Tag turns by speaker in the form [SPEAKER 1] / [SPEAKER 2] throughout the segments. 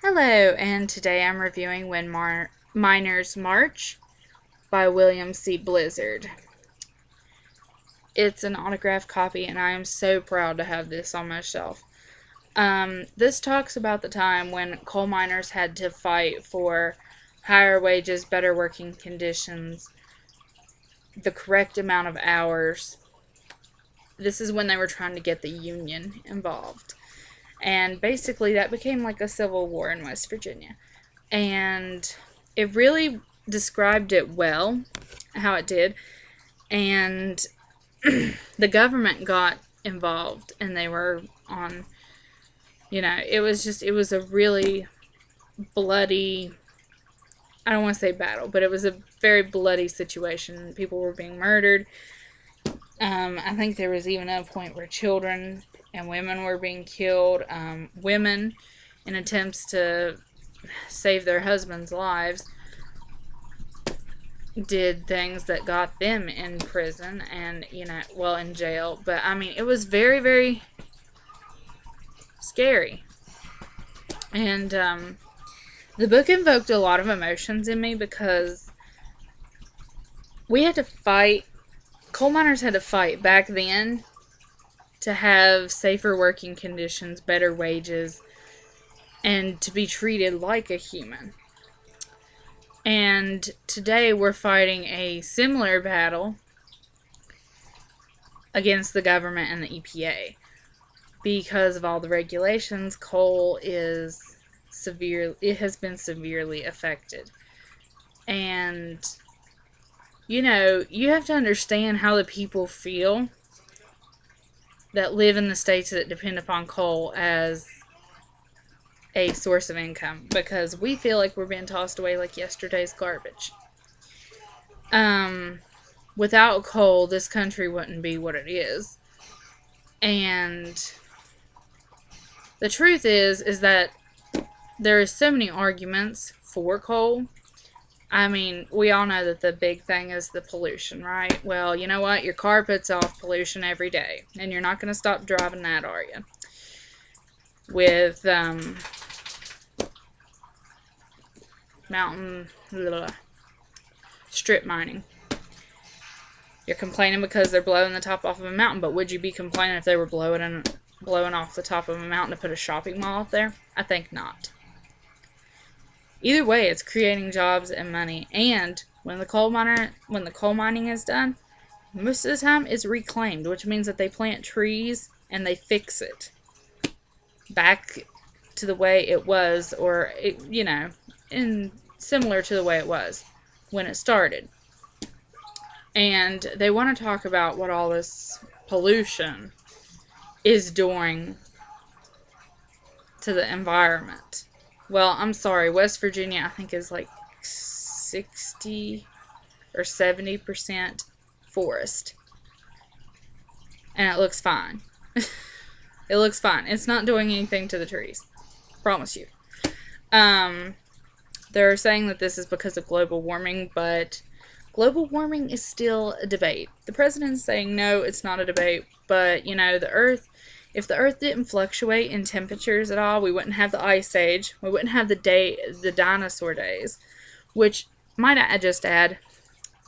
[SPEAKER 1] Hello, and today I'm reviewing When Miners March by William C. Blizzard. It's an autographed copy, and I am so proud to have this on my shelf. This talks about the time when coal miners had to fight for higher wages, better working conditions, the correct amount of hours. This is when they were trying to get the union involved. And basically, that became like a civil war in West Virginia. And it really described it well, how it did. And the government got involved, and they were on, it was a really bloody, I don't want to say battle, but it was a very bloody situation. People were being murdered. I think there was even a point where children and women were being killed. Women, in attempts to save their husbands' lives, did things that got them in prison and, in jail. But, it was very, very scary. And the book invoked a lot of emotions in me because we had to fight, coal miners had to fight back then to have safer working conditions, better wages, and to be treated like a human. And today we're fighting a similar battle against the government and the EPA. Because of all the regulations, coal is it has been severely affected. And, you have to understand how the people feel that live in the states that depend upon coal as a source of income, because we feel like we're being tossed away like yesterday's garbage. Without coal, this country wouldn't be what it is. And the truth is that there is so many arguments for coal. We all know that the big thing is the pollution, right? Well, you know what? Your car puts off pollution every day, and you're not going to stop driving that, are you? With strip mining. You're complaining because they're blowing the top off of a mountain, but would you be complaining if they were blowing off the top of a mountain to put a shopping mall up there? I think not. Either way, it's creating jobs and money. And when the coal mining is done, most of the time it's reclaimed, which means that they plant trees and they fix it back to the way it was, or similar to the way it was when it started. And they want to talk about what all this pollution is doing to the environment. Well, I'm sorry, West Virginia, I think, is like 60 or 70% forest. And it looks fine. It looks fine. It's not doing anything to the trees. Promise you. They're saying that this is because of global warming, but global warming is still a debate. The president's saying no, it's not a debate, but, the Earth, if the Earth didn't fluctuate in temperatures at all, we wouldn't have the Ice Age. We wouldn't have the dinosaur days, which, might I just add,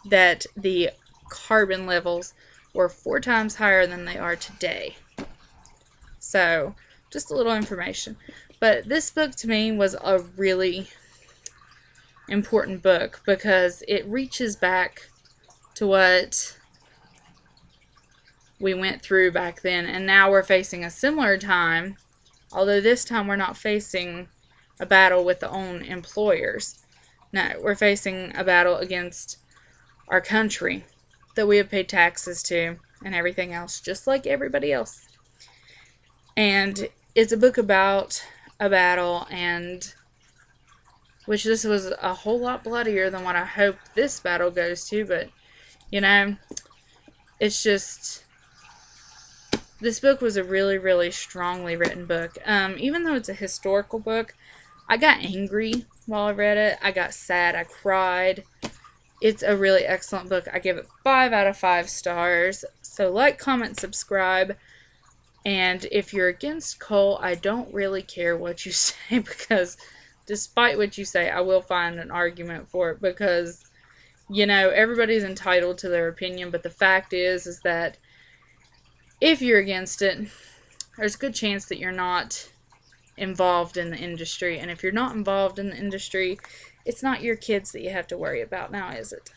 [SPEAKER 1] that the carbon levels were 4 times higher than they are today. So, just a little information. But this book, to me, was a really important book because it reaches back to what we went through back then, and now we're facing a similar time, although this time we're not facing a battle with the own employers. No, we're facing a battle against our country that we have paid taxes to and everything else, just like everybody else. And it's a book about a battle, and which this was a whole lot bloodier than what I hope this battle goes to, but, it's just, this book was a really, really strongly written book. Even though it's a historical book, I got angry while I read it. I got sad. I cried. It's a really excellent book. I give it 5 out of 5 stars. So like, comment, subscribe. And if you're against coal, I don't really care what you say because despite what you say, I will find an argument for it because, everybody's entitled to their opinion, but the fact is that if you're against it, there's a good chance that you're not involved in the industry. And if you're not involved in the industry, it's not your kids that you have to worry about now, is it?